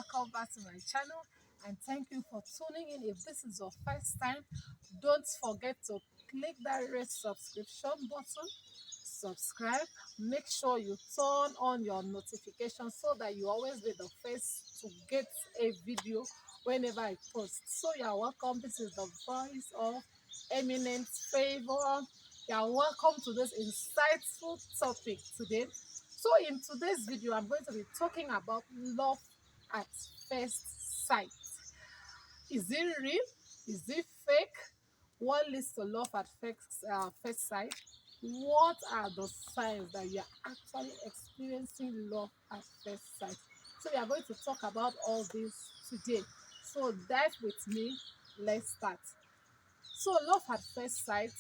welcome back to my channel and thank you for tuning in. If this is your first time, don't forget to click that red subscription button, subscribe, make sure you turn on your notifications so that you always be the first to get a video whenever I post. So you're welcome. This is the voice of eminent favor. You're welcome to this insightful topic today. So in today's video, I'm going to be talking about love at first sight. Is it real? Is it fake? What leads to love at first sight? What are the signs that you are actually experiencing love at first sight? So we are going to talk about all this today. So dive with me. Let's start. So love at first sight,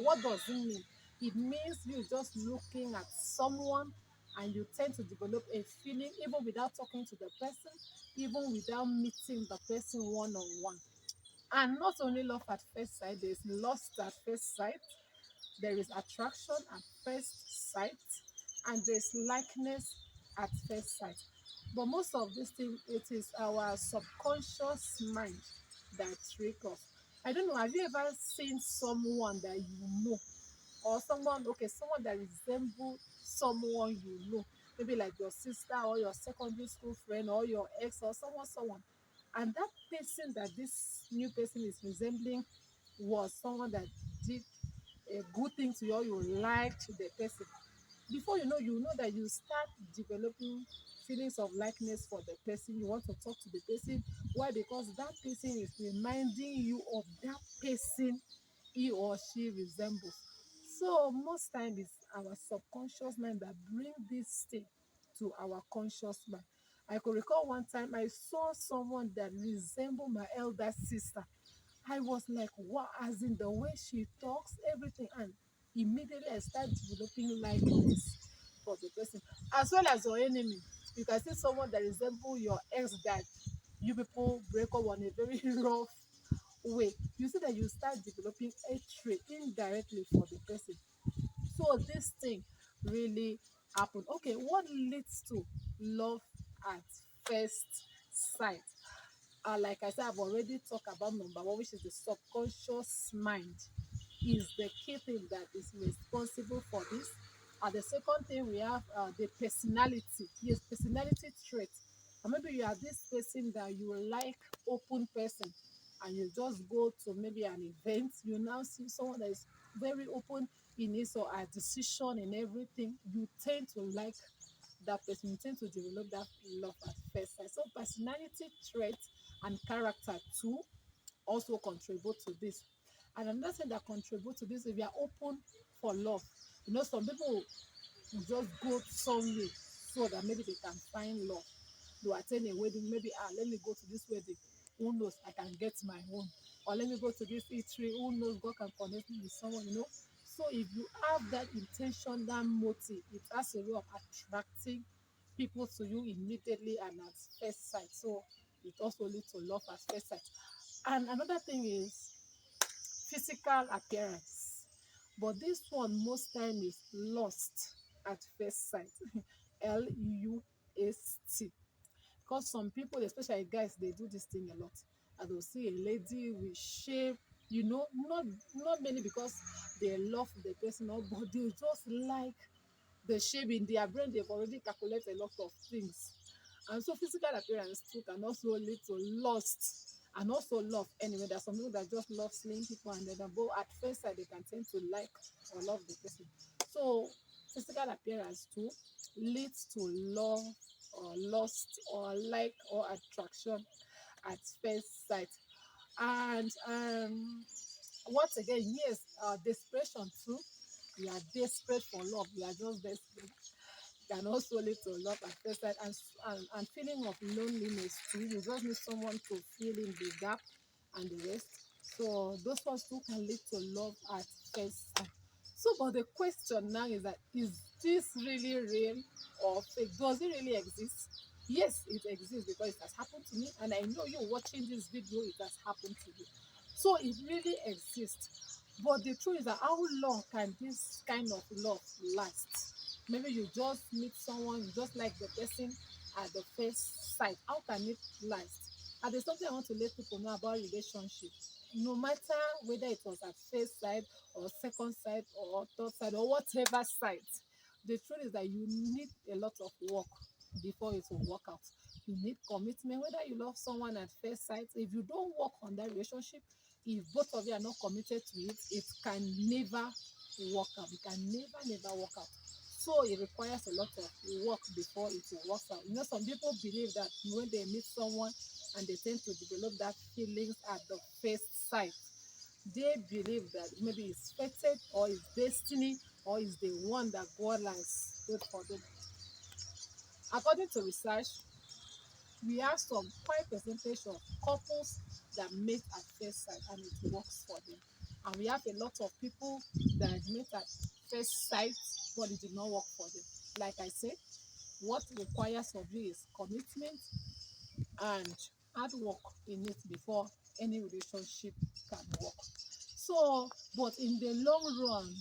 what does it mean? It means you just looking at someone and you tend to develop a feeling even without talking to the person, even without meeting the person one on one. And not only love at first sight, there is lust at first sight, there is attraction at first sight, and there's likeness at first sight. But most of these things, it is our subconscious mind that trick us. I don't know, have you ever seen someone that you know, or someone that resembles someone you know, maybe like your sister or your secondary school friend or your ex or someone, and that person that this new person is resembling was someone that did a good thing to you, or you liked the person. Before you know that you start developing feelings of likeness for the person. You want to talk to the person. Why? Because that person is reminding you of that person he or she resembles. So most times it's our subconscious mind that bring this thing to our conscious mind. I could recall one time I saw someone that resembled my elder sister. I was like, wow, as in the way she talks, everything. And immediately I started developing likeness for the person, as well as your enemy. You can see someone that resembles your ex that you people break up on a very rough way. You see that you start developing a trait indirectly for the person. So this thing really happened. Okay, what leads to love at first sight? Like I said, I've already talked about number one, which is the subconscious mind, is the key thing that is responsible for this. The second thing we have the personality. Yes, personality trait. And maybe you are this person that you like open person, and you just go to maybe an event. You now see someone that is very open in his or her decision and everything. You tend to like that person. You tend to develop that love at first sight. So personality traits and character too also contribute to this. And another thing that contributes to this, if you are open for love, some people will just go somewhere so that maybe they can find love. They attend a wedding, maybe let me go to this wedding. Who knows? I can get my own. Or let me go to this eatery. Who knows? God can connect me with someone. So if you have that intention, that motive, it has a way of attracting people to you immediately and at first sight. So it also leads to love at first sight. And another thing is physical appearance. But this one most time is lost at first sight. Lust. Because some people, especially guys, they do this thing a lot. And they'll see a lady with shape, not many because they love the person, but they just like the shape. In their brain, they've already calculated a lot of things. And so physical appearance too can also lead to lust and also love. Anyway, there's some people that just love slim people, and then but at first sight they can tend to like or love the person. So physical appearance too leads to love or lust or like or attraction at first sight. And once again, yes, desperation too. You are desperate for love. You are just desperate, can also lead to love at first sight, and feeling of loneliness too. You just need someone to fill in the gap and the rest. So those ones too can lead to love at first sight. So, but the question now is that, is this really real or fake? Does it really exist? Yes, it exists because it has happened to me, and I know you watching this video, it has happened to you. So it really exists. But the truth is that how long can this kind of love last? Maybe you just meet someone, you just like the person, at the first sight, how can it last? And there's something I want to let people know about relationship. No matter whether it was at first sight or second sight or third sight or whatever sight, the truth is that you need a lot of work before it will work out. You need commitment. Whether you love someone at first sight, if you don't work on that relationship, if both of you are not committed to it, it can never work out. It can never work out. So it requires a lot of work before it will work out. You know, some people believe that when they meet someone and they tend to develop that feelings at the first sight, they believe that maybe it's fated or it's destiny or it's the one that God has put for them. According to research, we have some quite percentage of couples that meet at first sight and it works for them. And we have a lot of people that meet at first sight, but it did not work for them. Like I said, what requires of you is commitment and hard work in it before any relationship can work. So, but in the long run,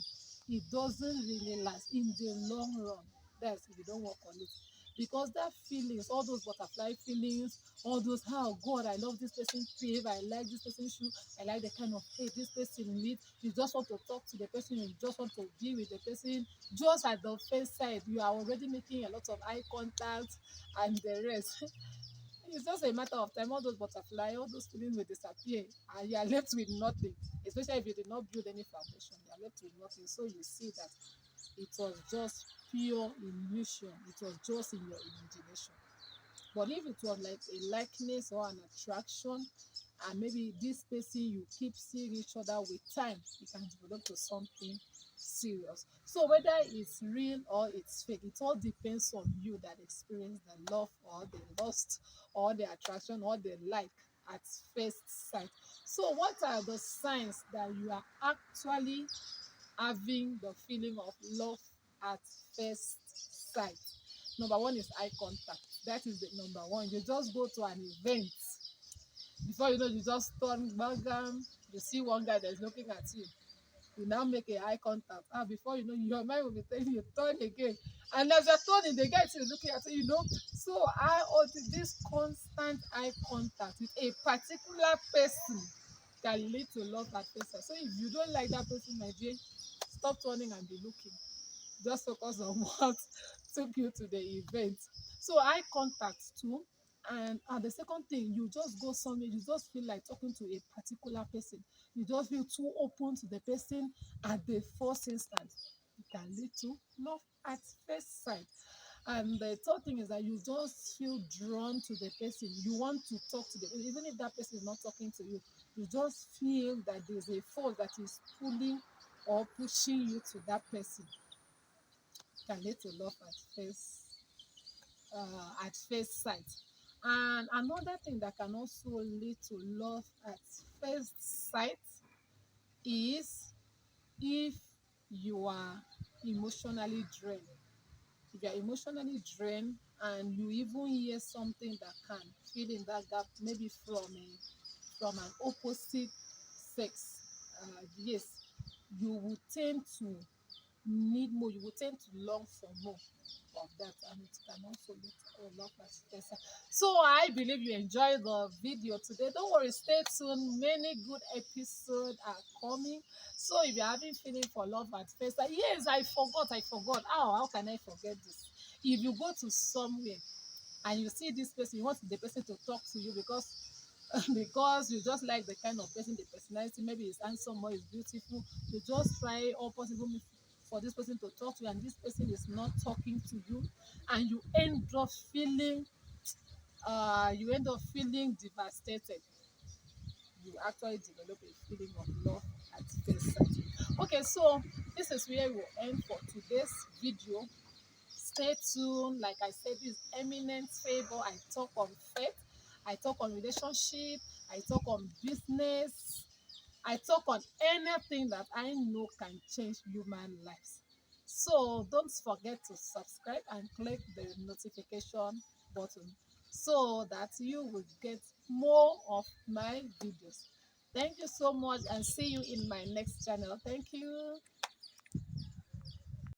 it doesn't really last. In the long run, that's if you don't work on it. Because that feelings, all those butterfly feelings, all those, oh God, I love this person crave, I like this person shoe, I like the kind of hey this person need. You just want to talk to the person, you just want to be with the person. Just at the first sight, you are already making a lot of eye contact and the rest. It's just a matter of time. All those butterfly, all those feelings will disappear, and you are left with nothing. Especially if you did not build any foundation, you are left with nothing. So you see that it was just pure illusion. It was just in your imagination. But if it was like a likeness or an attraction, and maybe this person you keep seeing each other with time, it can develop to something serious. So whether it's real or it's fake, it all depends on you that experience the love or the lust or the attraction or the like at first sight. So what are the signs that you are actually having the feeling of love at first sight? Number one is eye contact. That is the number one. You just go to an event, before you know, you just turn bangam, you see one guy that's looking at you. You now make a eye contact. Before you know, your mind will be telling you turn again. And as you're turning, the guy is looking at you, you know. So this constant eye contact with a particular person can lead to love at first sight. So if you don't like that person, my dear, stop turning and be looking. Just focus on what took you to the event. So eye contact too. And the second thing, you just go somewhere, you just feel like talking to a particular person. You just feel too open to the person at the first instance. It can lead to love at first sight. And the third thing is that you just feel drawn to the person. You want to talk to them, even if that person is not talking to you. You just feel that there's a force that is pulling or pushing you to that person. Can lead to love at first sight. And another thing that can also lead to love at first sight is if you are emotionally drained. If you are emotionally drained and you even hear something that can fill in that gap, maybe from an opposite sex, yes, you will tend to need more, you will tend to long for more of that, and it can also lead to a love at first sight. So I believe you enjoyed the video today. Don't worry, stay tuned. Many good episodes are coming. So if you're having feeling for love at first sight, yes, I forgot. How can I forget this? If you go to somewhere and you see this person, you want the person to talk to you because you just like the kind of person, the personality, maybe it's handsome or it's beautiful. You just try all possible for this person to talk to you, and this person is not talking to you, and you end up feeling devastated. You actually develop a feeling of love at first sight. Okay, so this is where we'll end for today's video. Stay tuned. Like I said, this is Eminent Favor. I talk on faith, I talk on relationship, I talk on business, I talk on anything that I know can change human lives. So don't forget to subscribe and click the notification button so that you will get more of my videos. Thank you so much, and see you in my next channel. Thank you.